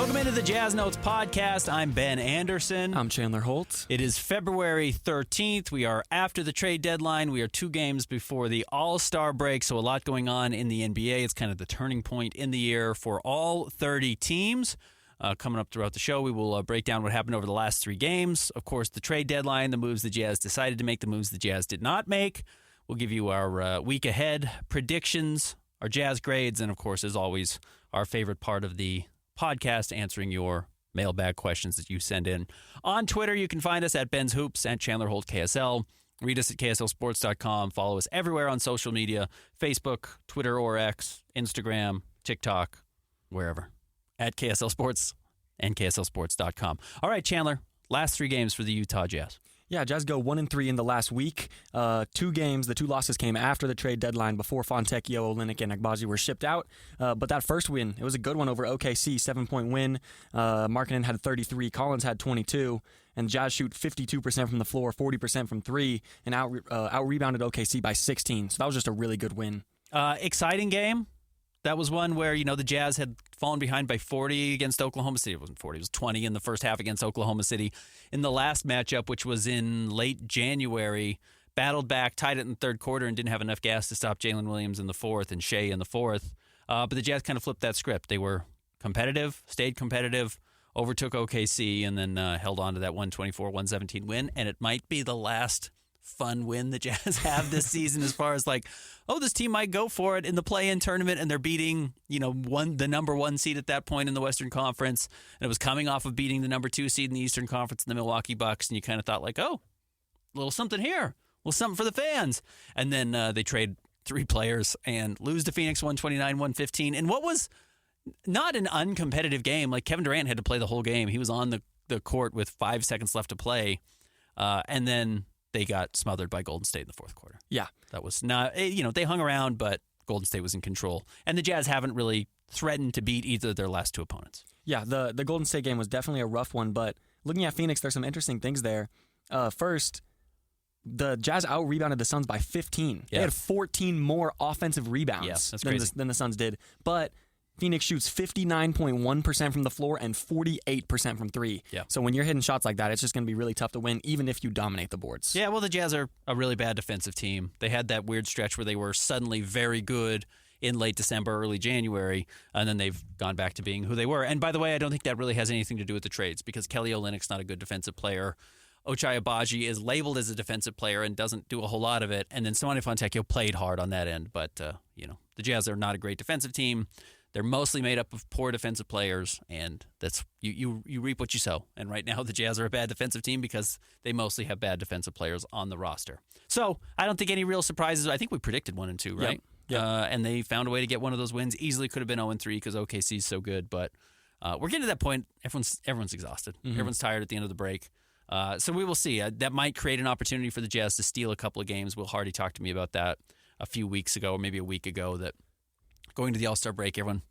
Welcome into the Jazz Notes podcast. I'm Ben Anderson. I'm Chandler Holt. It is February 13th. We are after the trade deadline. We are 2 games before the All-Star break, so a lot going on in the NBA. It's kind of the turning point in the year for all 30 teams. Coming up throughout the show, we will break down what happened over the last 3 games. Of course, the trade deadline, the moves the Jazz decided to make, the moves the Jazz did not make. We'll give you our week ahead predictions, our Jazz grades, and of course, as always, our favorite part of the podcast, answering your mailbag questions that you send in. On Twitter, you can find us at Ben's Hoops and Chandler Holt KSL. Read us at KSLSports.com. Follow us everywhere on social media, Facebook, Twitter or X, Instagram, TikTok, wherever. At KSL Sports and KSLSports.com. All right, Chandler, last 3 games for the Utah Jazz. Yeah, Jazz go 1-3 in the last week. 2 games, the 2 losses came after the trade deadline, before Fontecchio, Olynyk, and Agbaji were shipped out. But that first win, it was a good one over OKC, 7-point win. Markkanen had 33, Collins had 22, and Jazz shoot 52% from the floor, 40% from 3, and out-rebounded OKC by 16. So that was just a really good win. Exciting game. That was one where, the Jazz had fallen behind by 40 against Oklahoma City. It wasn't 40, it was 20 in the first half against Oklahoma City. In the last matchup, which was in late January, battled back, tied it in the third quarter, and didn't have enough gas to stop Jalen Williams in the fourth and Shea in the fourth. But the Jazz kind of flipped that script. They were competitive, stayed competitive, overtook OKC, and then held on to that 124-117 win. And it might be the last fun win the Jazz have this season, as far as this team might go for it in the play-in tournament, and they're beating, the number 1 seed at that point in the Western Conference, and it was coming off of beating the number 2 seed in the Eastern Conference in the Milwaukee Bucks, and you kind of thought a little something here, a little something for the fans, and then they trade 3 players and lose to Phoenix 129-115, and what was not an uncompetitive game. Kevin Durant had to play the whole game. He was on the court with 5 seconds left to play, and then they got smothered by Golden State in the fourth quarter. Yeah. That was not, they hung around, but Golden State was in control. And the Jazz haven't really threatened to beat either of their last 2 opponents. Yeah, the Golden State game was definitely a rough one, but looking at Phoenix, there's some interesting things there. First, the Jazz out-rebounded the Suns by 15. Yeah. They had 14 more offensive rebounds than the Suns did. But Phoenix shoots 59.1% from the floor and 48% from 3. Yeah. So when you're hitting shots like that, it's just going to be really tough to win, even if you dominate the boards. Yeah, well, the Jazz are a really bad defensive team. They had that weird stretch where they were suddenly very good in late December, early January, and then they've gone back to being who they were. And by the way, I don't think that really has anything to do with the trades, because Kelly Olynyk's not a good defensive player. Ochai Agbaji is labeled as a defensive player and doesn't do a whole lot of it. And then Simone Fontecchio played hard on that end. But, the Jazz are not a great defensive team. They're mostly made up of poor defensive players, and that's you reap what you sow. And right now, the Jazz are a bad defensive team because they mostly have bad defensive players on the roster. So I don't think any real surprises. I think we predicted 1 and 2, right? Yep. And they found a way to get one of those wins. Easily could have been 0-3 because OKC is so good, but we're getting to that point. Everyone's exhausted. Mm-hmm. Everyone's tired at the end of the break. So we will see. That might create an opportunity for the Jazz to steal a couple of games. Will Hardy talked to me about that a few weeks ago, or maybe a week ago, that going to the All-Star break, everyone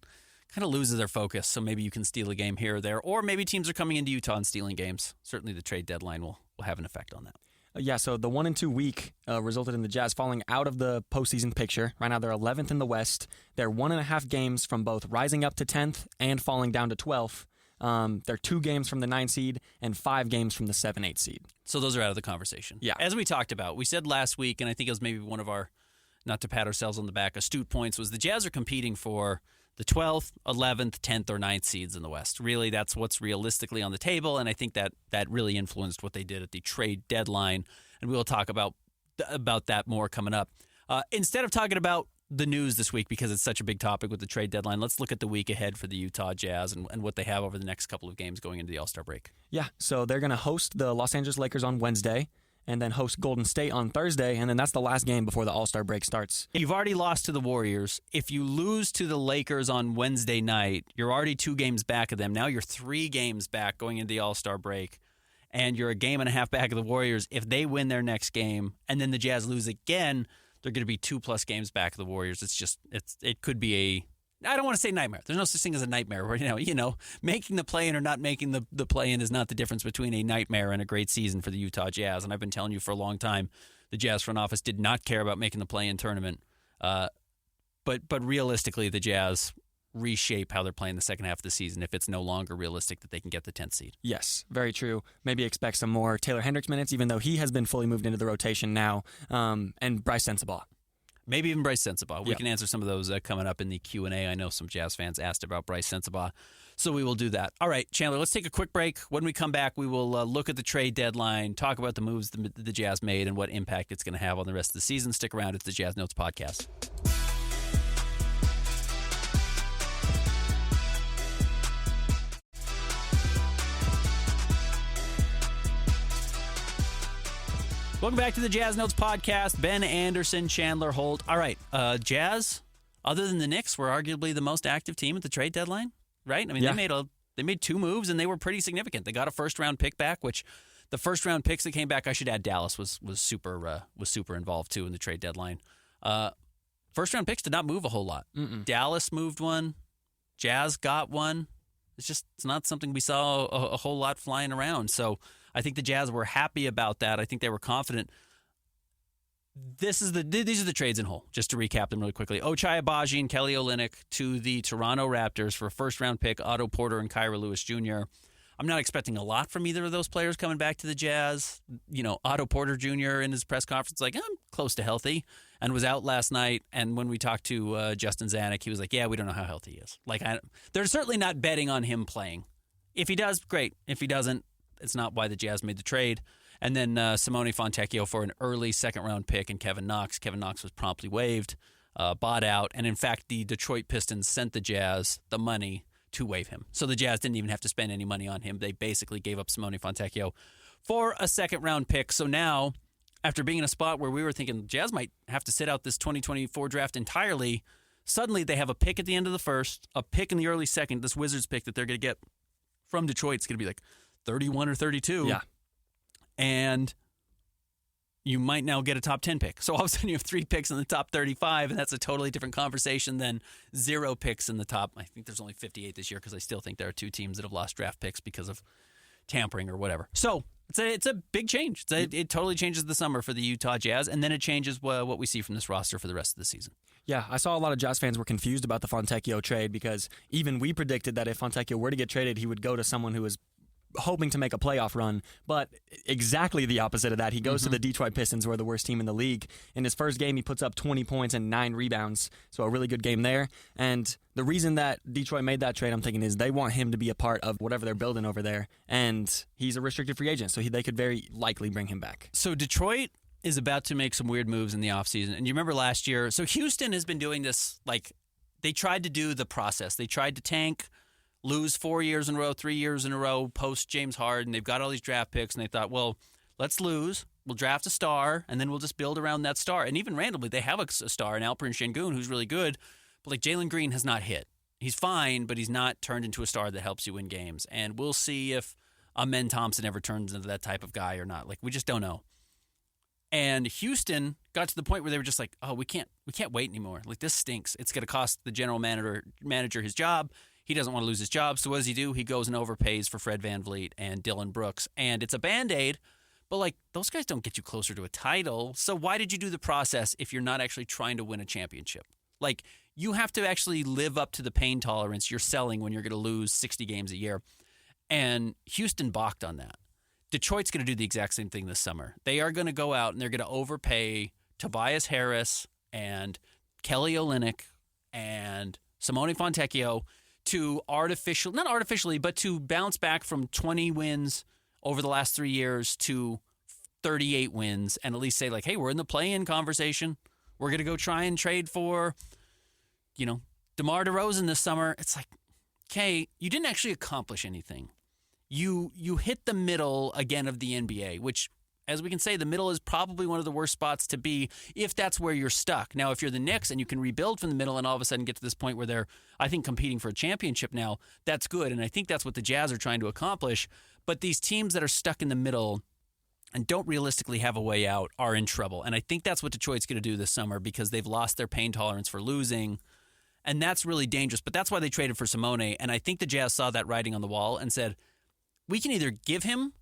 kind of loses their focus, so maybe you can steal a game here or there, or maybe teams are coming into Utah and stealing games. Certainly the trade deadline will have an effect on that. Yeah, so the 1-2 week resulted in the Jazz falling out of the postseason picture. Right now they're 11th in the West. They're 1.5 games from both rising up to 10th and falling down to 12th. They're 2 games from the 9 seed and 5 games from the 7-8 seed. So those are out of the conversation. Yeah. As we talked about, we said last week, and I think it was maybe one of our, not to pat ourselves on the back, astute points, was the Jazz are competing for the 12th, 11th, 10th, or 9th seeds in the West. Really, that's what's realistically on the table, and I think that really influenced what they did at the trade deadline, and we will talk about that more coming up. Instead of talking about the news this week, because it's such a big topic with the trade deadline, let's look at the week ahead for the Utah Jazz and what they have over the next couple of games going into the All-Star break. Yeah, so they're going to host the Los Angeles Lakers on Wednesday, and then host Golden State on Thursday, and then that's the last game before the All-Star break starts. You've already lost to the Warriors. If you lose to the Lakers on Wednesday night, you're already 2 games back of them. Now you're 3 games back going into the All-Star break, and you're a game and a half back of the Warriors. If they win their next game, and then the Jazz lose again, they're going to be 2+ games back of the Warriors. It could be a, I don't want to say nightmare. There's no such thing as a nightmare. Where, making the play-in or not making the play-in is not the difference between a nightmare and a great season for the Utah Jazz. And I've been telling you for a long time, the Jazz front office did not care about making the play-in tournament. But realistically, the Jazz reshape how they're playing the second half of the season if it's no longer realistic that they can get the 10th seed. Yes, very true. Maybe expect some more Taylor Hendricks minutes, even though he has been fully moved into the rotation now, and Bryce Sensabaugh. Maybe even Bryce Sensabaugh. We Yep. can answer some of those coming up in the Q&A. I know some Jazz fans asked about Bryce Sensabaugh, so we will do that. All right, Chandler, let's take a quick break. When we come back, we will look at the trade deadline, talk about the moves the Jazz made and what impact it's going to have on the rest of the season. Stick around. It's the Jazz Notes Podcast. Welcome back to the Jazz Notes Podcast. Ben Anderson, Chandler Holt. All right, Jazz, other than the Knicks, were arguably the most active team at the trade deadline, right? I mean, Yeah. they made 2 moves, and they were pretty significant. They got a first-round pick back, which the first-round picks that came back, I should add Dallas was super involved, too, in the trade deadline. First-round picks did not move a whole lot. Dallas moved one. Jazz got one. It's not something we saw a whole lot flying around, so I think the Jazz were happy about that. I think they were confident. These are the trades in whole, just to recap them really quickly. Ochai Agbaji and Kelly Olynyk to the Toronto Raptors for a first-round pick, Otto Porter and Kyra Lewis Jr. I'm not expecting a lot from either of those players coming back to the Jazz. Otto Porter Jr. in his press conference, like, I'm close to healthy, and was out last night. And when we talked to Justin Zanuck, he was like, yeah, we don't know how healthy he is. Like, they're certainly not betting on him playing. If he does, great. If he doesn't, it's not why the Jazz made the trade. And then Simone Fontecchio for an early second-round pick and Kevin Knox. Kevin Knox was promptly waived, bought out. And, in fact, the Detroit Pistons sent the Jazz the money to waive him. So the Jazz didn't even have to spend any money on him. They basically gave up Simone Fontecchio for a second-round pick. So now, after being in a spot where we were thinking the Jazz might have to sit out this 2024 draft entirely, suddenly they have a pick at the end of the first, a pick in the early second, this Wizards pick that they're going to get from Detroit. It's going to be like 31 or 32. Yeah. And you might now get a top 10 pick. So all of a sudden you have 3 picks in the top 35, and that's a totally different conversation than 0 picks in the top. I think there's only 58 this year because I still think there are 2 teams that have lost draft picks because of tampering or whatever. So it's a big change. It totally changes the summer for the Utah Jazz, and then it changes what we see from this roster for the rest of the season. Yeah, I saw a lot of Jazz fans were confused about the Fontecchio trade because even we predicted that if Fontecchio were to get traded, he would go to someone who was hoping to make a playoff run, but exactly the opposite of that. He goes to the Detroit Pistons, who are the worst team in the league. In his first game, he puts up 20 points and 9 rebounds, so a really good game there. And the reason that Detroit made that trade, I'm thinking, is they want him to be a part of whatever they're building over there, and he's a restricted free agent, so they could very likely bring him back. So Detroit is about to make some weird moves in the offseason. And you remember last year, so Houston has been doing this, like, they tried to do the process. They tried to tank, lose 4 years in a row, 3 years in a row, post James Harden. They've got all these draft picks, and they thought, well, let's lose. We'll draft a star, and then we'll just build around that star. And even randomly, they have a star in Alperen Şengün, who's really good. But, like, Jalen Green has not hit. He's fine, but he's not turned into a star that helps you win games. And we'll see if Amen Thompson ever turns into that type of guy or not. Like, we just don't know. And Houston got to the point where they were just like, oh, we can't wait anymore. Like, this stinks. It's going to cost the general manager his job. He doesn't want to lose his job. So what does he do? He goes and overpays for Fred VanVleet and Dylan Brooks. And it's a Band-Aid, but, like, those guys don't get you closer to a title. So why did you do the process if you're not actually trying to win a championship? Like, you have to actually live up to the pain tolerance you're selling when you're going to lose 60 games a year. And Houston balked on that. Detroit's going to do the exact same thing this summer. They are going to go out and they're going to overpay Tobias Harris and Kelly Olynyk and Simone Fontecchio to not artificially, but to bounce back from 20 wins over the last 3 years to 38 wins and at least say, like, hey, we're in the play-in conversation. We're going to go try and trade for, DeMar DeRozan this summer. It's like, okay, you didn't actually accomplish anything. You hit the middle again of the NBA, which, as we can say, the middle is probably one of the worst spots to be if that's where you're stuck. Now, if you're the Knicks and you can rebuild from the middle and all of a sudden get to this point where they're, I think, competing for a championship now, that's good. And I think that's what the Jazz are trying to accomplish. But these teams that are stuck in the middle and don't realistically have a way out are in trouble. And I think that's what Detroit's going to do this summer because they've lost their pain tolerance for losing. And that's really dangerous. But that's why they traded for Simone. And I think the Jazz saw that writing on the wall and said, we can either give him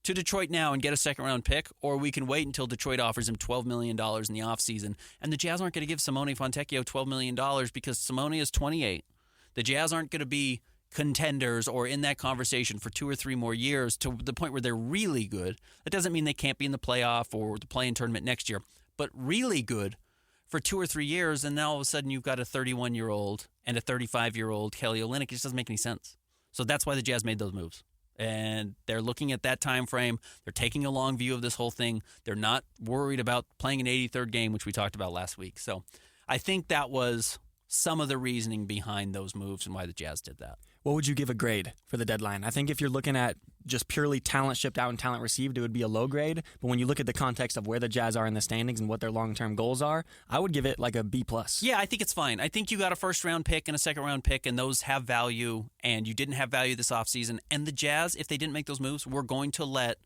to Detroit now and get a second-round pick, or we can wait until Detroit offers him $12 million in the offseason. And the Jazz aren't going to give Simone Fontecchio $12 million because Simone is 28. The Jazz aren't going to be contenders or in that conversation for 2 or 3 more years to the point where they're really good. That doesn't mean they can't be in the playoff or the play-in tournament next year, but really good for 2 or 3 years, and now all of a sudden you've got a 31-year-old and a 35-year-old Kelly Olynyk. It just doesn't make any sense. So that's why the Jazz made those moves. And they're looking at that time frame. They're taking a long view of this whole thing. They're not worried about playing an 83rd game, which we talked about last week. So I think that was some of the reasoning behind those moves and why the Jazz did that. What would you give a grade for the deadline? I think if you're looking at just purely talent shipped out and talent received, it would be a low grade. But when you look at the context of where the Jazz are in the standings and what their long-term goals are, I would give it like a B+. Yeah, I think it's fine. I think you got a first-round pick and a second-round pick, and those have value, and you didn't have value this offseason. And the Jazz, if they didn't make those moves, were going to let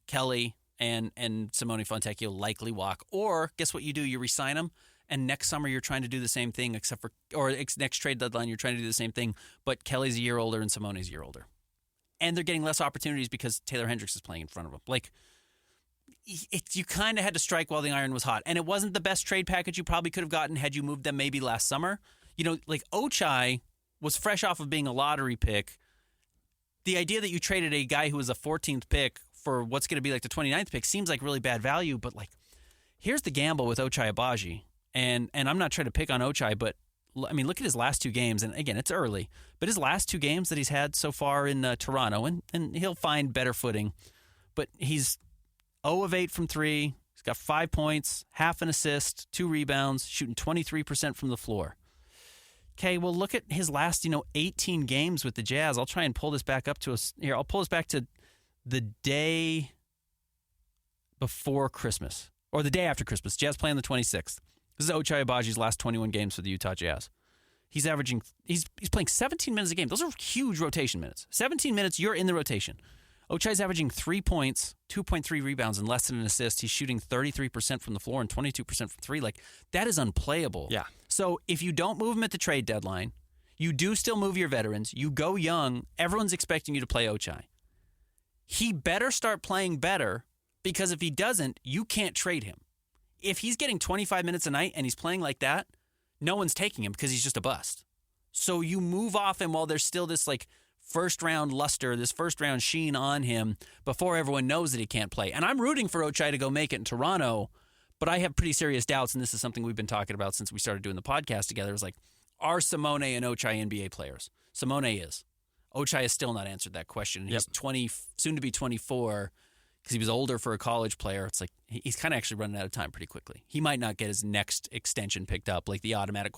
Kelly and Simone Fontecchio likely walk. Or guess what you do? You re-sign them. And next summer, you're trying to do the same thing, next trade deadline, you're trying to do the same thing, but Kelly's a year older and Simone's a year older. And they're getting less opportunities because Taylor Hendricks is playing in front of them. Like, you kind of had to strike while the iron was hot. And it wasn't the best trade package you probably could have gotten had you moved them maybe last summer. You know, like Ochai was fresh off of being a lottery pick. The idea that you traded a guy who was a 14th pick for what's going to be like the 29th pick seems like really bad value. But, like, here's the gamble with Ochai Agbaji. And I'm not trying to pick on Ochai, but, I mean, look at his last 2 games. And, again, it's early. But his last 2 games that he's had so far in Toronto, and he'll find better footing. But he's 0 of 8 from 3. He's got 5 points, half an assist, 2 rebounds, shooting 23% from the floor. Okay, well, look at his last, 18 games with the Jazz. I'll try and pull this back up to us. Here, I'll pull us back to the day before Christmas, or the day after Christmas. Jazz play on the 26th. This is Ochai Agbaji's last 21 games for the Utah Jazz. He's playing 17 minutes a game. Those are huge rotation minutes. 17 minutes, you're in the rotation. Ochai's averaging 3 points, 2.3 rebounds, and less than an assist. He's shooting 33% from the floor and 22% from 3. Like, that is unplayable. Yeah. So if you don't move him at the trade deadline, you do still move your veterans, you go young, everyone's expecting you to play Ochai. He better start playing better, because if he doesn't, you can't trade him. If he's getting 25 minutes a night and he's playing like that, no one's taking him because he's just a bust. So you move off him while there's still this like first-round luster, this first-round sheen on him before everyone knows that he can't play. And I'm rooting for Ochai to go make it in Toronto, but I have pretty serious doubts, and this is something we've been talking about since we started doing the podcast together. It's like, are Simone and Ochai NBA players? Simone is. Ochai has still not answered that question. He's 20, soon to be 24, because he was older for a college player. It's like he's kind of actually running out of time pretty quickly. He might not get his next extension picked up, like the automatic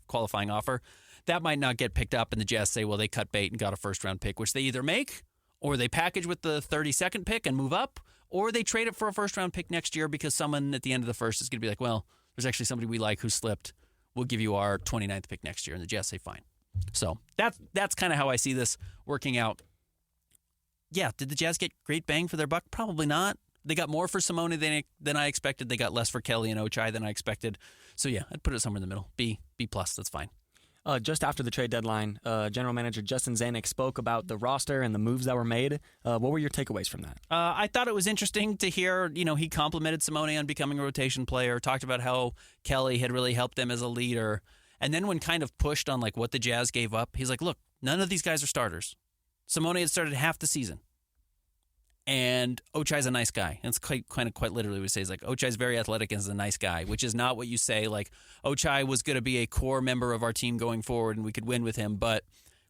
qualifying offer. That might not get picked up, and the Jazz say, well, they cut bait and got a first-round pick, which they either make, or they package with the 32nd pick and move up, or they trade it for a first-round pick next year because someone at the end of the first is going to be like, well, there's actually somebody we like who slipped. We'll give you our 29th pick next year. And the Jazz say, fine. So that's kind of how I see this working out. Yeah, did the Jazz get great bang for their buck? Probably not. They got more for Simone than I expected. They got less for Kelly and Ochai than I expected. So, yeah, I'd put it somewhere in the middle. B+, that's fine. Just after the trade deadline, General Manager Justin Zanuck spoke about the roster and the moves that were made. What were your takeaways from that? I thought it was interesting to hear, he complimented Simone on becoming a rotation player, talked about how Kelly had really helped them as a leader. And then when kind of pushed on like what the Jazz gave up, he's like, look, none of these guys are starters. Simone had started half the season. And Ochai's a nice guy. And it's quite literally what he says. Like, Ochai's very athletic and is a nice guy, which is not what you say. Like, Ochai was going to be a core member of our team going forward and we could win with him, but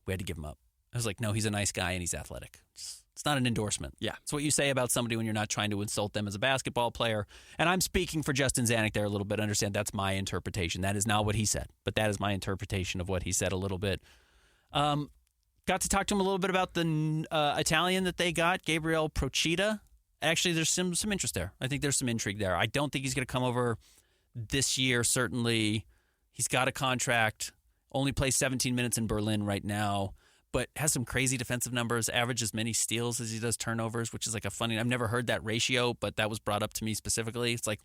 we had to give him up. I was like, no, he's a nice guy and he's athletic. It's not an endorsement. Yeah. It's what you say about somebody when you're not trying to insult them as a basketball player. And I'm speaking for Justin Zanuck there a little bit. Understand that's my interpretation. That is not what he said, but that is my interpretation of what he said a little bit. Got to talk to him a little bit about the Italian that they got, Gabriel Procida. Actually, there's some interest there. I think there's some intrigue there. I don't think he's going to come over this year, certainly. He's got a contract, only plays 17 minutes in Berlin right now, but has some crazy defensive numbers, averages as many steals as he does turnovers, which is like a funny, I've never heard that ratio, but that was brought up to me specifically. It's like,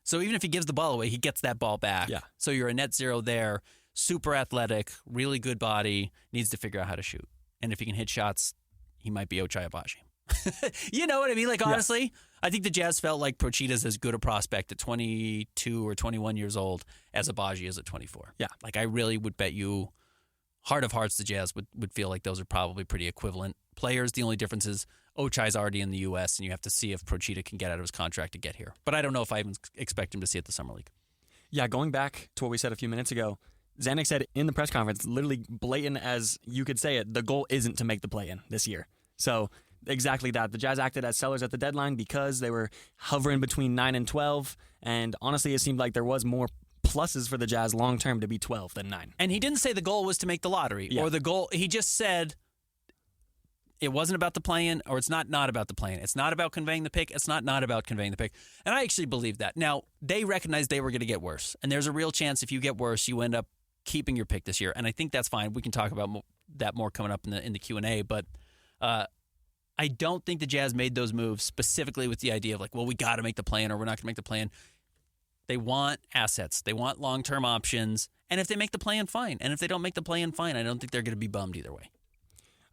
so even if he gives the ball away, he gets that ball back. Yeah. So you're a net zero there. Super athletic, really good body, needs to figure out how to shoot. And if he can hit shots, he might be Ochai Agbaji. You know what I mean? Like, honestly, yeah. I think the Jazz felt like Procida's as good a prospect at 22 or 21 years old as Agbaji is at 24. Yeah. Like, I really would bet you heart of hearts, the Jazz would feel like those are probably pretty equivalent players. The only difference is Ochai's already in the U.S., and you have to see if Procida can get out of his contract to get here. But I don't know if I even expect him to see it the Summer League. Yeah, going back to what we said a few minutes ago, Zanuck said in the press conference, literally blatant as you could say it, the goal isn't to make the play-in this year. So exactly that. The Jazz acted as sellers at the deadline because they were hovering between 9 and 12, and honestly, it seemed like there was more pluses for the Jazz long-term to be 12 than 9. And he didn't say the goal was to make the lottery, or the goal, he just said it wasn't about the play-in, or it's not about the play-in. It's not about conveying the pick. It's not about conveying the pick. And I actually believe that. Now, they recognized they were going to get worse, and there's a real chance if you get worse, you end up keeping your pick this year, and I think that's fine. We can talk about that more coming up in the Q&A, but I don't think the Jazz made those moves specifically with the idea of like, well, we got to make the play-in or we're not going to make the play-in. They want assets. They want long-term options, and if they make the play-in, fine. And if they don't make the play-in, fine. I don't think they're going to be bummed either way.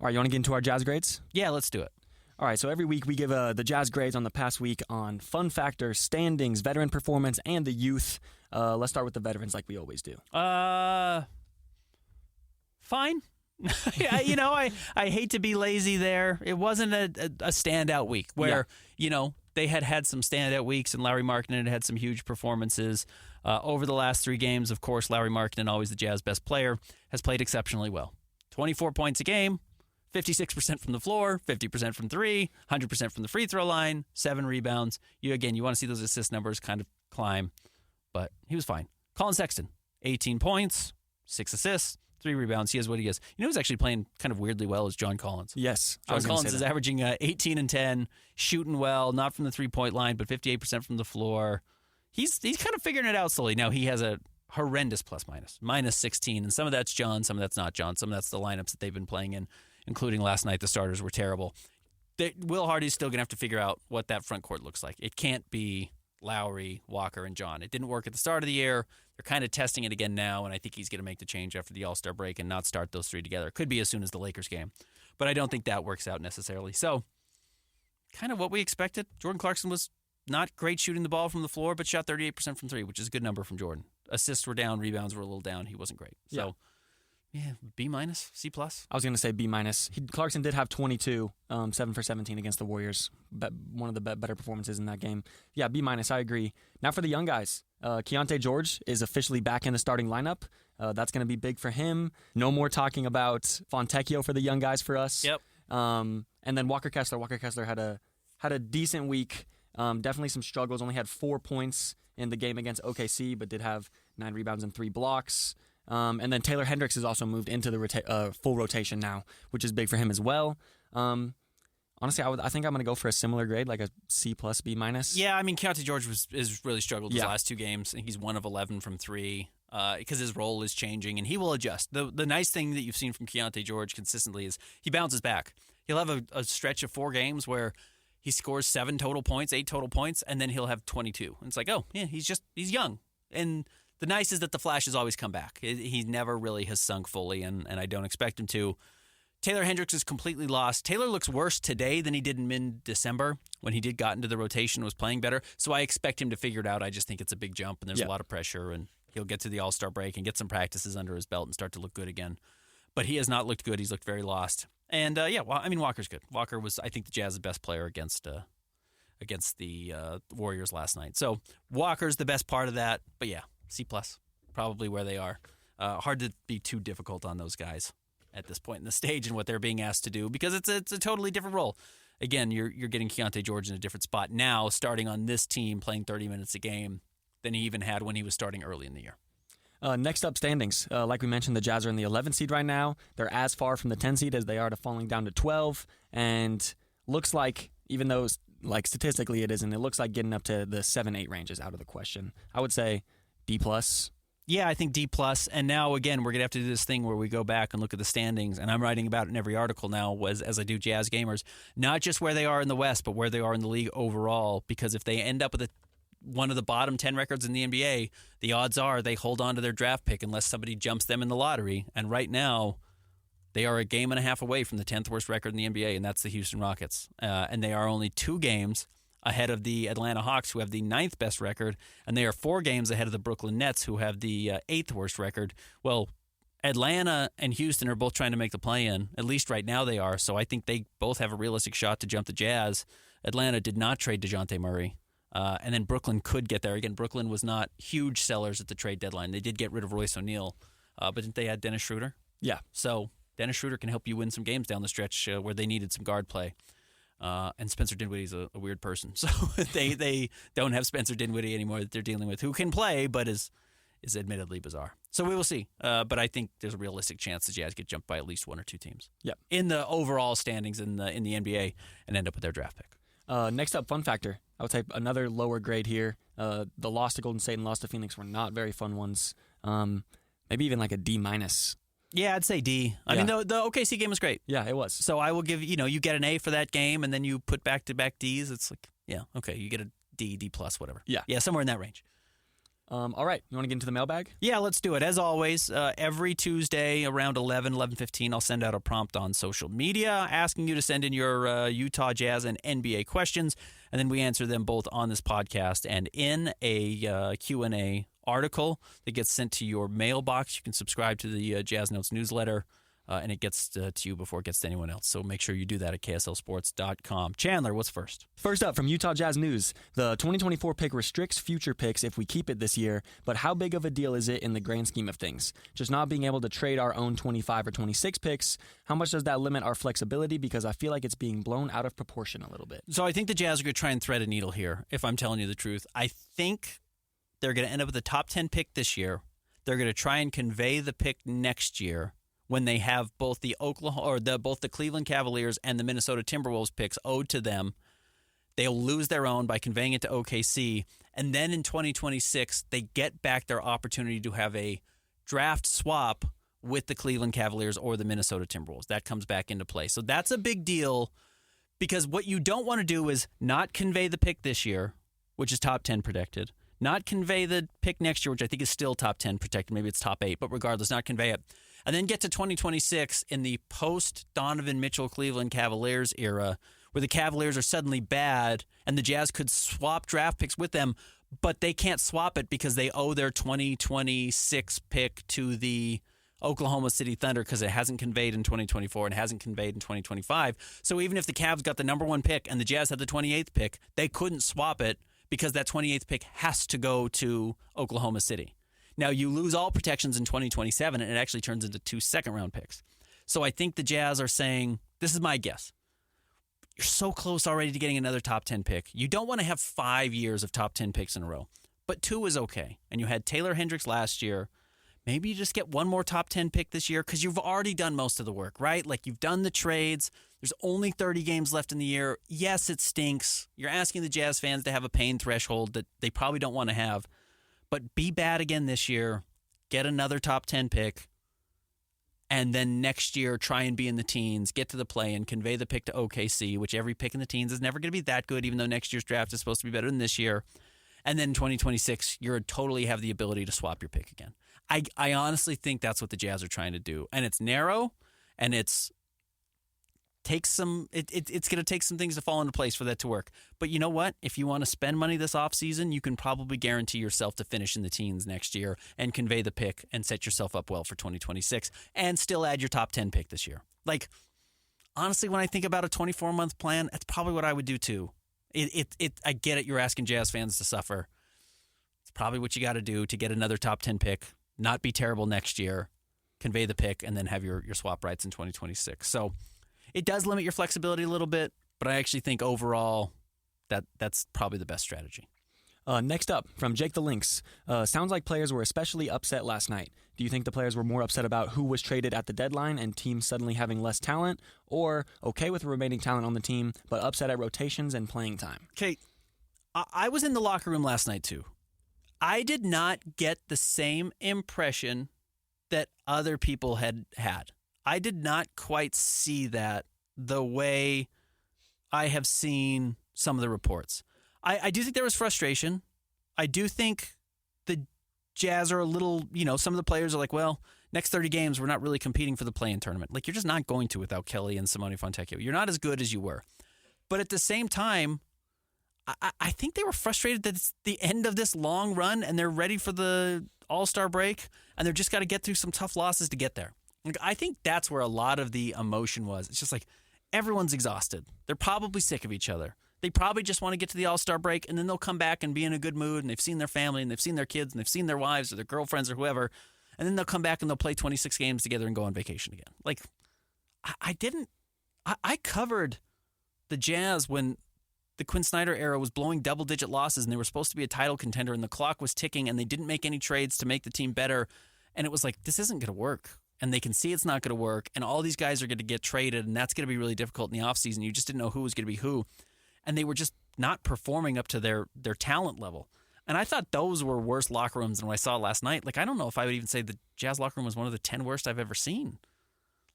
All right, you want to get into our Jazz grades? Yeah, let's do it. All right, so every week we give the Jazz grades on the past week on fun factor, standings, veteran performance, and the youth. Let's start with the veterans like we always do. Fine. I hate to be lazy there. It wasn't a standout week where, they had some standout weeks, and Lauri Markkanen had some huge performances. Over the last 3 games, of course, Lauri Markkanen, always the Jazz best player, has played exceptionally well. 24 points a game, 56% from the floor, 50% from 3, 100% from the free throw line, 7 rebounds. You want to see those assist numbers kind of climb, but he was fine. Colin Sexton, 18 points, 6 assists, 3 rebounds. He is what he is. Who's actually playing kind of weirdly well is John Collins. Yes. John Collins is averaging 18 and 10, shooting well, not from the three-point line, but 58% from the floor. He's kind of figuring it out slowly. Now, he has a horrendous plus-minus, minus 16, and some of that's John, some of that's not John, some of that's the lineups that they've been playing in, including last night. The starters were terrible. Will Hardy's still going to have to figure out what that front court looks like. It can't be Lowry, Walker, and John. It didn't work at the start of the year. They're kind of testing it again now, and I think he's going to make the change after the All-Star break and not start those 3 together. It could be as soon as the Lakers game, but I don't think that works out necessarily. So, kind of what we expected. Jordan Clarkson was not great shooting the ball from the floor, but shot 38% from 3, which is a good number from Jordan. Assists were down, rebounds were a little down. He wasn't great. So, B-, C+. I was going to say B-. Clarkson did have 22, 7 for 17 against the Warriors. One of the better performances in that game. Yeah, B-, I agree. Now for the young guys. Keontae George is officially back in the starting lineup. That's going to be big for him. No more talking about Fontecchio for the young guys for us. Yep. And then Walker Kessler. Walker Kessler had a decent week. Definitely some struggles. Only had 4 points in the game against OKC, but did have 9 rebounds and 3 blocks. And then Taylor Hendricks has also moved into the full rotation now, which is big for him as well. Honestly, I think I'm going to go for a similar grade, like a C+, B-. Yeah, Keontae George has really struggled his last 2 games. He's 1 of 11 from 3 because his role is changing, and he will adjust. The nice thing that you've seen from Keontae George consistently is he bounces back. He'll have a stretch of 4 games where he scores 7 total points, 8 total points, and then he'll have 22. And it's like, oh, yeah, he's young. And the nice is that the flashes always come back. He never really has sunk fully, and I don't expect him to. Taylor Hendricks is completely lost. Taylor looks worse today than he did in mid-December when he got into the rotation and was playing better. So I expect him to figure it out. I just think it's a big jump, and there's a lot of pressure, and he'll get to the All-Star break and get some practices under his belt and start to look good again. But he has not looked good. He's looked very lost. And, Walker's good. Walker was, I think, the Jazz's best player against the Warriors last night. So Walker's the best part of that. But, yeah, C+, probably where they are. Hard to be too difficult on those guys at this point in the stage and what they're being asked to do because it's a totally different role. Again, you're getting Keontae George in a different spot now, starting on this team, playing 30 minutes a game than he even had when he was starting early in the year. Next up, standings. Like we mentioned, the Jazz are in the 11th seed right now. They're as far from the 10 seed as they are to falling down to 12. And looks like, even though statistically it isn't, it looks like getting up to the 7-8 range is out of the question. I would say D+. Yeah, I think D+. And now, again, we're going to have to do this thing where we go back and look at the standings. And I'm writing about it in every article now as I do Jazz Gamers. Not just where they are in the West, but where they are in the league overall. Because if they end up with one of the bottom 10 records in the NBA, the odds are they hold on to their draft pick unless somebody jumps them in the lottery. And right now, they are a game and a half away from the 10th worst record in the NBA, and that's the Houston Rockets. And they are only 2 games ahead of the Atlanta Hawks, who have the 9th best record, and they are 4 games ahead of the Brooklyn Nets, who have the 8th worst record. Well, Atlanta and Houston are both trying to make the play-in. At least right now they are. So I think they both have a realistic shot to jump the Jazz. Atlanta did not trade DeJounte Murray. And then Brooklyn could get there. Again, Brooklyn was not huge sellers at the trade deadline. They did get rid of Royce O'Neal. But didn't they add Dennis Schroeder? Yeah. So Dennis Schroeder can help you win some games down the stretch where they needed some guard play. And Spencer Dinwiddie's a weird person. So they don't have Spencer Dinwiddie anymore that they're dealing with, who can play, but is admittedly bizarre. So we will see. But I think there's a realistic chance the Jazz get jumped by at least one or two teams. Yep. In the overall standings in the NBA and end up with their draft pick. Next up, fun factor. I would say another lower grade here. The loss to Golden State and loss to Phoenix were not very fun ones. Maybe even like a D-. Yeah, I'd say D. I mean, the OKC game was great. Yeah, it was. So I will give, you get an A for that game, and then you put back-to-back Ds. It's like, yeah, okay, you get a D, D+, whatever. Yeah. Yeah, somewhere in that range. All right, you want to get into the mailbag? Yeah, let's do it. As always, every Tuesday around 11:15, I'll send out a prompt on social media asking you to send in your Utah Jazz and NBA questions, and then we answer them both on this podcast and in a Q&A article that gets sent to your mailbox. You can subscribe to the Jazz Notes newsletter, and it gets to you before it gets to anyone else. So make sure you do that at KSLSports.com. Chandler, what's first? First up from Utah Jazz News, the 2024 pick restricts future picks if we keep it this year, but how big of a deal is it in the grand scheme of things? Just not being able to trade our own 25 or 26 picks, how much does that limit our flexibility? Because I feel like it's being blown out of proportion a little bit. So I think the Jazz are going to try and thread a needle here, if I'm telling you the truth. I think they're going to end up with a top 10 pick this year. They're going to try and convey the pick next year when they have both the Cleveland Cavaliers and the Minnesota Timberwolves picks owed to them. They'll lose their own by conveying it to OKC. And then in 2026, they get back their opportunity to have a draft swap with the Cleveland Cavaliers or the Minnesota Timberwolves. That comes back into play. So that's a big deal because what you don't want to do is not convey the pick this year, which is top 10 protected. Not convey the pick next year, which I think is still top 10 protected. Maybe it's top 8, but regardless, not convey it. And then get to 2026 in the post-Donovan Mitchell Cleveland Cavaliers era where the Cavaliers are suddenly bad and the Jazz could swap draft picks with them, but they can't swap it because they owe their 2026 pick to the Oklahoma City Thunder because it hasn't conveyed in 2024 and hasn't conveyed in 2025. So even if the Cavs got the number 1 pick and the Jazz had the 28th pick, they couldn't swap it because that 28th pick has to go to Oklahoma City. Now, you lose all protections in 2027, and it actually turns into 2 second-round picks. So I think the Jazz are saying, this is my guess, you're so close already to getting another top 10 pick. You don't want to have 5 years of top 10 picks in a row, but 2 is okay. And you had Taylor Hendricks last year. Maybe you just get one more top 10 pick this year because you've already done most of the work, right? Like you've done the trades. There's only 30 games left in the year. Yes, it stinks. You're asking the Jazz fans to have a pain threshold that they probably don't want to have. But be bad again this year. Get another top 10 pick. And then next year, try and be in the teens, get to the play and convey the pick to OKC, which every pick in the teens is never going to be that good, even though next year's draft is supposed to be better than this year. And then 2026, you're totally have the ability to swap your pick again. I honestly think that's what the Jazz are trying to do. And it's narrow, and it's going to take some things to fall into place for that to work. But you know what? If you want to spend money this offseason, you can probably guarantee yourself to finish in the teens next year and convey the pick and set yourself up well for 2026 and still add your top 10 pick this year. Like, honestly, when I think about a 24-month plan, that's probably what I would do too. I get it. You're asking Jazz fans to suffer. It's probably what you got to do to get another top 10 pick, not be terrible next year, convey the pick, and then have your swap rights in 2026. So it does limit your flexibility a little bit, but I actually think overall that's probably the best strategy. Next up, from Jake the Lynx, sounds like players were especially upset last night. Do you think the players were more upset about who was traded at the deadline and teams suddenly having less talent, or okay with remaining talent on the team, but upset at rotations and playing time? Okay, I was in the locker room last night too. I did not get the same impression that other people had. I did not quite see that the way I have seen some of the reports. I do think there was frustration. I do think the Jazz are a little, some of the players are like, well, next 30 games, we're not really competing for the play-in tournament. Like, you're just not going to without Kelly and Simone Fontecchio. You're not as good as you were. But at the same time, I think they were frustrated that it's the end of this long run and they're ready for the All-Star break and they're just got to get through some tough losses to get there. Like, I think that's where a lot of the emotion was. It's just like everyone's exhausted. They're probably sick of each other. They probably just want to get to the All-Star break, and then they'll come back and be in a good mood, and they've seen their family, and they've seen their kids, and they've seen their wives or their girlfriends or whoever, and then they'll come back and they'll play 26 games together and go on vacation again. Like, I covered the Jazz when the Quinn Snyder era was blowing double-digit losses, and they were supposed to be a title contender, and the clock was ticking, and they didn't make any trades to make the team better, and it was like, this isn't going to work. And they can see it's not going to work, and all these guys are going to get traded, and that's going to be really difficult in the offseason. You just didn't know who was going to be who. And they were just not performing up to their talent level. And I thought those were worse locker rooms than what I saw last night. Like, I don't know if I would even say the Jazz locker room was one of the 10 worst I've ever seen.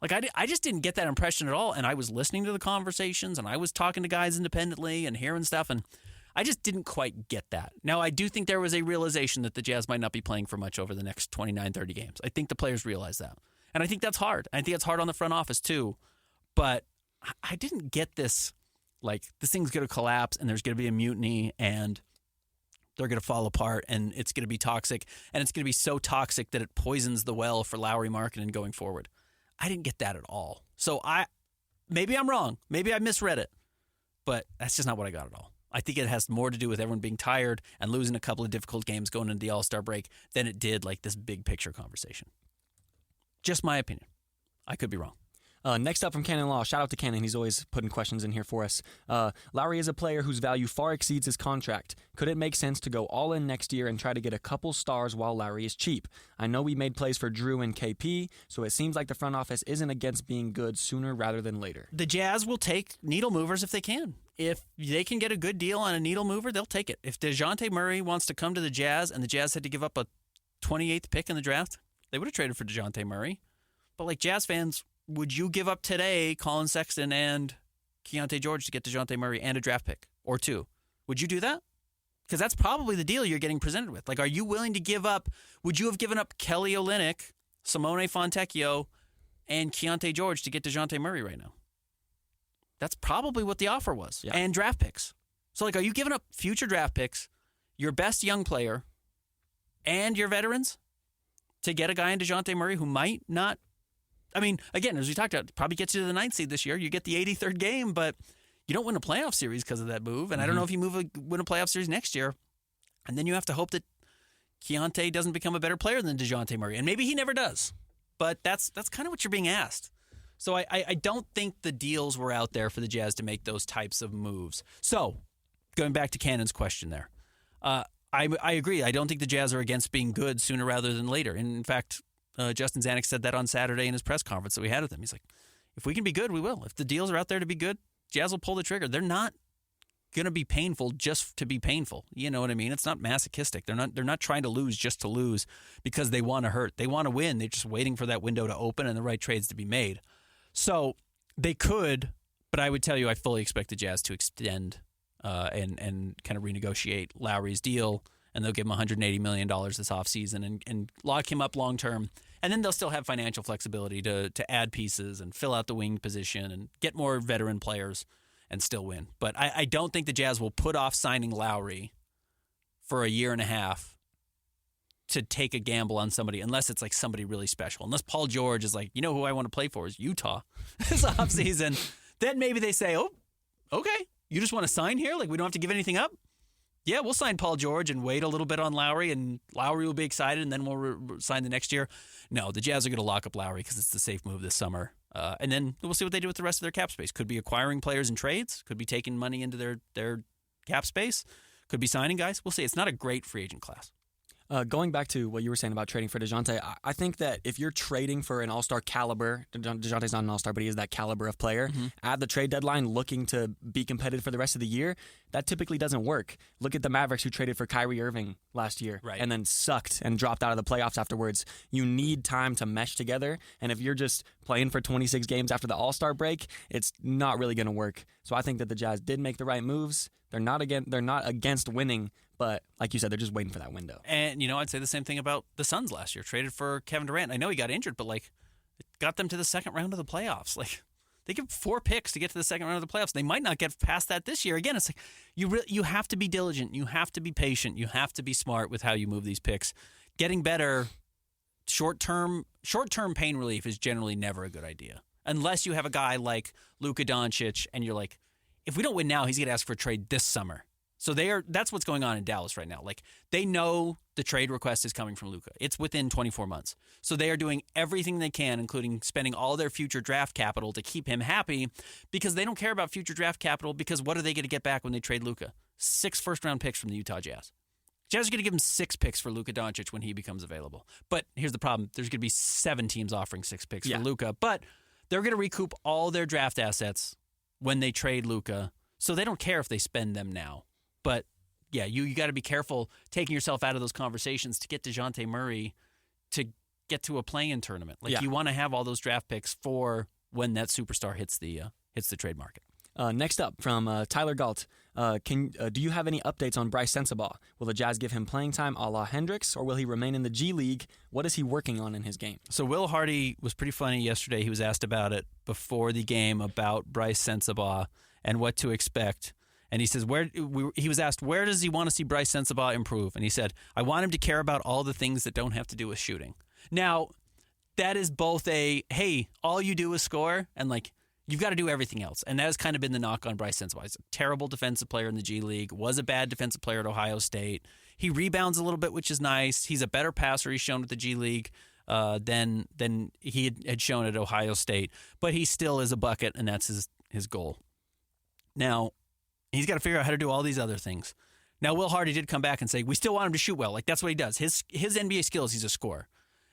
Like, I just didn't get that impression at all. And I was listening to the conversations, and I was talking to guys independently and hearing stuff, and I just didn't quite get that. Now, I do think there was a realization that the Jazz might not be playing for much over the next 29, 30 games. I think the players realize that. And I think that's hard. I think it's hard on the front office, too. But I didn't get this. Like, this thing's going to collapse, and there's going to be a mutiny, and they're going to fall apart, and it's going to be toxic, and it's going to be so toxic that it poisons the well for Lowry marketing going forward. I didn't get that at all. So maybe I'm wrong. Maybe I misread it, but that's just not what I got at all. I think it has more to do with everyone being tired and losing a couple of difficult games going into the All-Star break than it did like this big picture conversation. Just my opinion. I could be wrong. Next up from Cannon Law, shout out to Cannon. He's always putting questions in here for us. Lowry is a player whose value far exceeds his contract. Could it make sense to go all in next year and try to get a couple stars while Lowry is cheap? I know we made plays for Drew and KP, so it seems like the front office isn't against being good sooner rather than later. The Jazz will take needle movers if they can. If they can get a good deal on a needle mover, they'll take it. If DeJounte Murray wants to come to the Jazz and the Jazz had to give up a 28th pick in the draft, they would have traded for DeJounte Murray. But like Jazz fans, would you give up today Colin Sexton and Keontae George to get DeJounte Murray and a draft pick or two? Would you do that? Because that's probably the deal you're getting presented with. Like, are you willing to give up? Would you have given up Kelly Olynyk, Simone Fontecchio, and Keontae George to get DeJounte Murray right now? That's probably what the offer was. Yeah. And draft picks. So, like, are you giving up future draft picks, your best young player, and your veterans to get a guy in DeJounte Murray who might not? I mean, again, as we talked about, probably gets you to the 9th seed this year. You get the 83rd game, but you don't win a playoff series because of that move. And I don't know if you win a playoff series next year. And then you have to hope that Keontae doesn't become a better player than DeJounte Murray. And maybe he never does. But that's kind of what you're being asked. So I don't think the deals were out there for the Jazz to make those types of moves. So, going back to Cannon's question there, I agree. I don't think the Jazz are against being good sooner rather than later. And in fact, Justin Zanuck said that on Saturday in his press conference that we had with him. He's like, if we can be good, we will. If the deals are out there to be good, Jazz will pull the trigger. They're not going to be painful just to be painful. You know what I mean? It's not masochistic. They're not trying to lose just to lose because they want to hurt. They want to win. They're just waiting for that window to open and the right trades to be made. So they could, but I would tell you I fully expect the Jazz to extend and kind of renegotiate Lowry's deal, and they'll give him $180 million this offseason and lock him up long term. And then they'll still have financial flexibility to add pieces and fill out the wing position and get more veteran players and still win. But I don't think the Jazz will put off signing Lowry for a year and a half to take a gamble on somebody unless it's like somebody really special. Unless Paul George is like, you know who I want to play for is Utah this offseason. Then maybe they say, oh, okay, you just want to sign here? Like we don't have to give anything up? Yeah, we'll sign Paul George and wait a little bit on Lowry, and Lowry will be excited, and then we'll sign the next year. No, the Jazz are going to lock up Lowry because it's the safe move this summer. And then we'll see what they do with the rest of their cap space. Could be acquiring players in trades. Could be taking money into their cap space. Could be signing guys. We'll see. It's not a great free agent class. Going back to what you were saying about trading for DeJounte, I think that if you're trading for an all-star caliber, DeJounte's not an all-star, but he is that caliber of player, at the trade deadline looking to be competitive for the rest of the year, that typically doesn't work. Look at the Mavericks who traded for Kyrie Irving last year and then sucked and dropped out of the playoffs afterwards. You need time to mesh together, and if you're just playing for 26 games after the all-star break, it's not really going to work. So I think that the Jazz did make the right moves. They're not against winning, but like you said, they're just waiting for that window. And, I'd say the same thing about the Suns last year. Traded for Kevin Durant. I know he got injured, but, it got them to the second round of the playoffs. They give 4 picks to get to the second round of the playoffs. They might not get past that this year. Again, it's like you have to be diligent. You have to be patient. You have to be smart with how you move these picks. Getting better, short-term pain relief is generally never a good idea. Unless you have a guy like Luka Doncic and you're like, if we don't win now, he's going to ask for a trade this summer. So that's what's going on in Dallas right now. Like, they know the trade request is coming from Luka. It's within 24 months. So they are doing everything they can, including spending all their future draft capital to keep him happy, because they don't care about future draft capital, because what are they going to get back when they trade Luka? 6 first-round picks from the Utah Jazz. Jazz are going to give him 6 picks for Luka Doncic when he becomes available. But here's the problem. There's going to be 7 teams offering 6 picks for Luka. But they're going to recoup all their draft assets when they trade Luka, so they don't care if they spend them now. But, yeah, you got to be careful taking yourself out of those conversations to get DeJounte Murray to get to a play-in tournament. Like, you want to have all those draft picks for when that superstar hits the trade market. Next up from Tyler Galt, do you have any updates on Bryce Sensabaugh? Will the Jazz give him playing time a la Hendricks, or will he remain in the G League? What is he working on in his game? So Will Hardy was pretty funny yesterday. He was asked about it before the game about Bryce Sensabaugh and what to expect. And he says, he was asked, where does he want to see Bryce Sensabaugh improve? And he said, I want him to care about all the things that don't have to do with shooting. Now, that is both hey, all you do is score, and like, you've got to do everything else. And that has kind of been the knock on Bryce Sensabaugh. He's a terrible defensive player in the G League, was a bad defensive player at Ohio State. He rebounds a little bit, which is nice. He's a better passer, he's shown at the G League than he had shown at Ohio State. But he still is a bucket, and that's his goal. Now, he's got to figure out how to do all these other things. Now, Will Hardy did come back and say, we still want him to shoot well. Like, that's what he does. His NBA skills, he's a scorer.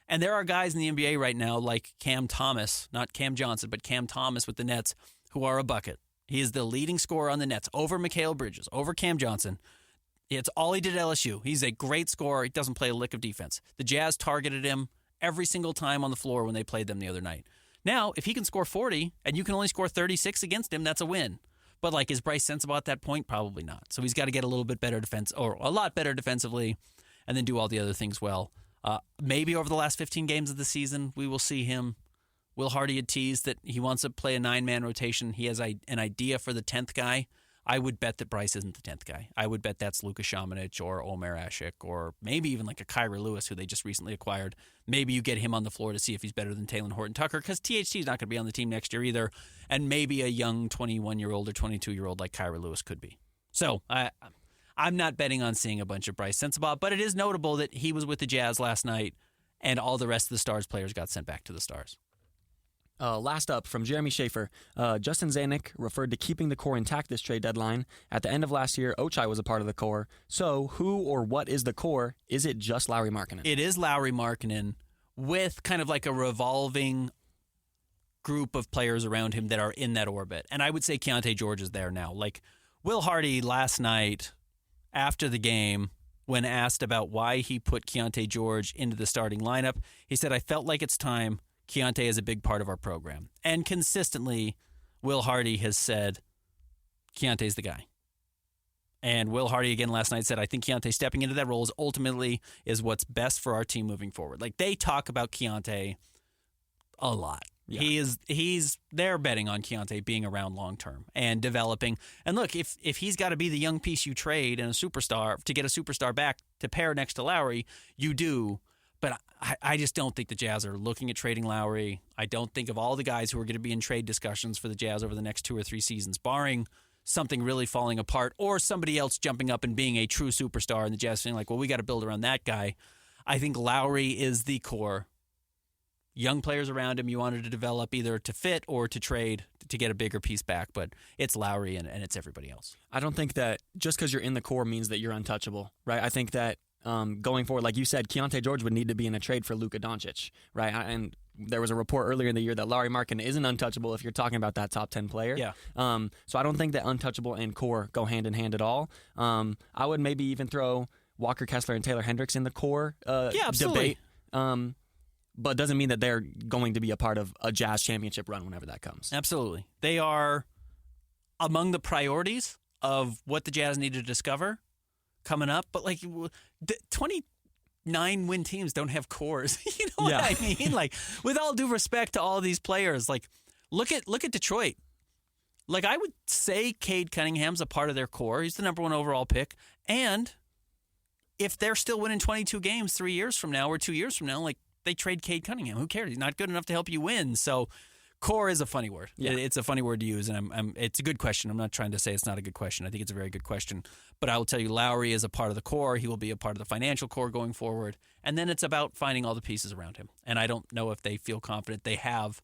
And there are guys in the NBA right now like Cam Thomas, not Cam Johnson, but Cam Thomas with the Nets, who are a bucket. He is the leading scorer on the Nets over Mikal Bridges, over Cam Johnson. It's all he did at LSU. He's a great scorer. He doesn't play a lick of defense. The Jazz targeted him every single time on the floor when they played them the other night. Now, if he can score 40 and you can only score 36 against him, that's a win. But like, is Bryce Sensabaugh at that point? Probably not. So he's got to get a little bit better or a lot better defensively, and then do all the other things well. Maybe over the last 15 games of the season, we will see him. Will Hardy had teased that he wants to play a 9-man rotation. He has an idea for the 10th guy. I would bet that Bryce isn't the 10th guy. I would bet that's Luka Šamanić or Omer Asik, or maybe even like a Kyra Lewis, who they just recently acquired. Maybe you get him on the floor to see if he's better than Talen Horton-Tucker, because THT is not going to be on the team next year either, and maybe a young 21-year-old or 22-year-old like Kyra Lewis could be. So I'm not betting on seeing a bunch of Bryce Sensabaugh, but it is notable that he was with the Jazz last night, and all the rest of the Stars players got sent back to the Stars. Last up, from Jeremy Schaefer, Justin Zanuck referred to keeping the core intact this trade deadline. At the end of last year, Ochai was a part of the core. So who or what is the core? Is it just Lauri Markkanen? It is Lauri Markkanen with kind of like a revolving group of players around him that are in that orbit. And I would say Keontae George is there now. Like, Will Hardy last night after the game, when asked about why he put Keontae George into the starting lineup, he said, I felt like it's time. Keontae is a big part of our program. And consistently, Will Hardy has said, Keontae's the guy. And Will Hardy again last night said, I think Keontae stepping into that role is what's best for our team moving forward. Like, they talk about Keontae a lot. Yeah. They're betting on Keontae being around long term and developing. And look, if he's got to be the young piece you trade and a superstar to get a superstar back to pair next to Lauri, you do. But I just don't think the Jazz are looking at trading Lauri. I don't think of all the guys who are going to be in trade discussions for the Jazz over the next 2 or 3 seasons, barring something really falling apart or somebody else jumping up and being a true superstar and the Jazz saying like, well, we got to build around that guy. I think Lauri is the core. Young players around him you wanted to develop either to fit or to trade to get a bigger piece back, but it's Lauri and it's everybody else. I don't think that just because you're in the core means that you're untouchable, right? I think that going forward, like you said, Keontae George would need to be in a trade for Luka Doncic, right? And there was a report earlier in the year that Lauri Markkanen isn't untouchable if you're talking about that top 10 player. Yeah. So I don't think that untouchable and core go hand in hand at all. I would maybe even throw Walker Kessler and Taylor Hendricks in the core debate. But doesn't mean that they're going to be a part of a Jazz championship run whenever that comes. Absolutely. They are among the priorities of what the Jazz need to discover coming up. But, like, 29-win teams don't have cores. You know what I mean? Like, with all due respect to all these players, like, Look at Detroit. Like, I would say Cade Cunningham's a part of their core. He's the number 1 overall pick. And if they're still winning 22 games 3 years from now or 2 years from now, like, they trade Cade Cunningham. Who cares? He's not good enough to help you win. So core is a funny word. Yeah. It's a funny word to use, and it's a good question. I'm not trying to say it's not a good question. I think it's a very good question. But I will tell you, Lowry is a part of the core. He will be a part of the financial core going forward. And then it's about finding all the pieces around him. And I don't know if they feel confident they have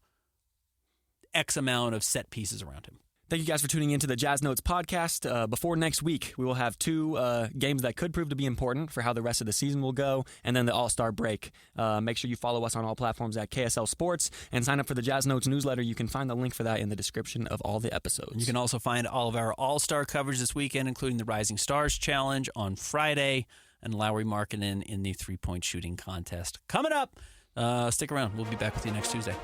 X amount of set pieces around him. Thank you guys for tuning into the Jazz Notes podcast. Before next week, we will have 2 games that could prove to be important for how the rest of the season will go, and then the All-Star break. Make sure you follow us on all platforms at KSL Sports and sign up for the Jazz Notes newsletter. You can find the link for that in the description of all the episodes. You can also find all of our All-Star coverage this weekend, including the Rising Stars Challenge on Friday and Lowry Markkinen in the 3-point shooting contest. Coming up, stick around. We'll be back with you next Tuesday.